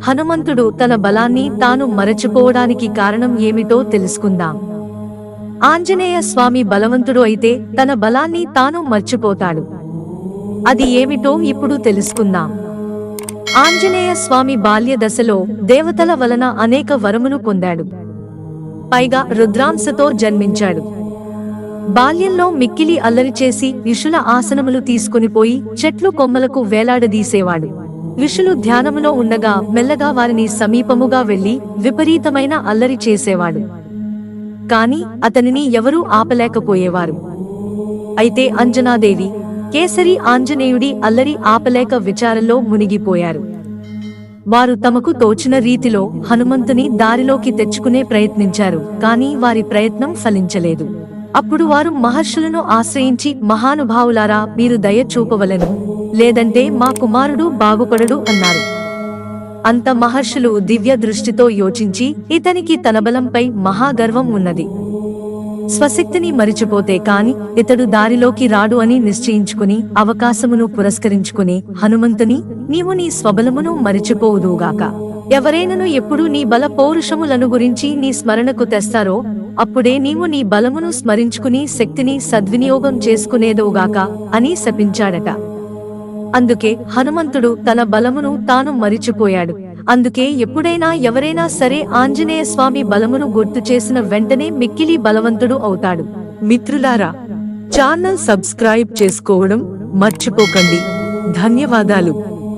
హనుమంతుడు తన బలాన్ని తాను మరచిపోవడానికి కారణం ఏమిటో తెలుసుకుందాం. ఆంజనేయ స్వామి బలవంతుడు అయితే తన బలాన్ని తాను మర్చిపోతాడు. అది ఏమిటో ఇప్పుడు తెలుసుకుందాం. ఆంజనేయ స్వామి బాల్య దశలో దేవతల వలన అనేక వరములు పొందాడు. పైగా రుద్రాంశతో జన్మించాడు. బాల్యంలో మిక్కిలి అల్లరి చేసి ఋషుల ఆసనములు తీసుకునిపోయి చెట్లు కొమ్మలకు వేలాడదీసేవాడు. ఋషులు ధ్యానములో ఉండగా మెల్లగా వారిని సమీపముగా వెళ్లి విపరీతమైన అల్లరి చేసేవాడు. కాని అతనిని ఎవరూ ఆపలేకపోయేవారు. అయితే అంజనాదేవి, కేసరి ఆంజనేయుడి అల్లరి ఆపలేక విచారంలో మునిగిపోయారు. వారు తమకు తోచిన రీతిలో హనుమంతుని దారిలోకి తెచ్చుకునే ప్రయత్నించారు. కాని వారి ప్రయత్నం ఫలించలేదు. అప్పుడు వారు మహర్షులను ఆశ్రయించి, మహానుభావులారా, మీరు దయ చూపవలెను, లేదంటే మా కుమారుడు బాగుపడడు అన్నారు. అంత మహర్షులు దివ్య దృష్టితో యోచించి, ఇతనికి తన బలంపై మహాగర్వం ఉన్నది, స్వశక్తిని మరిచిపోతే కాని ఇతడు దారిలోకి రాడు అని నిశ్చయించుకుని అవకాశమును పురస్కరించుకుని, హనుమంతుని, నీవు నీ స్వబలమును మరిచిపోవుదుగాక. ఎవరైనను ఎప్పుడు నీ బల పౌరుషములను గురించి నీ స్మరణకు తెస్తారో అప్పుడే నీవు నీ బలమును స్మరించుకుని శక్తిని సద్వినియోగం చేసుకునేదోగాక అని శపించాడట. అందుకే హనుమంతుడు తన బలమును తాను మరిచిపోయాడు. అందుకే ఎప్పుడైనా ఎవరైనా సరే ఆంజనేయ స్వామి బలమును గుర్తు చేసిన వెంటనే మిక్కిలి బలవంతుడు అవుతాడు. మిత్రులారా, ఛానల్ సబ్స్క్రైబ్ చేసుకోవడం మర్చిపోకండి. ధన్యవాదాలు.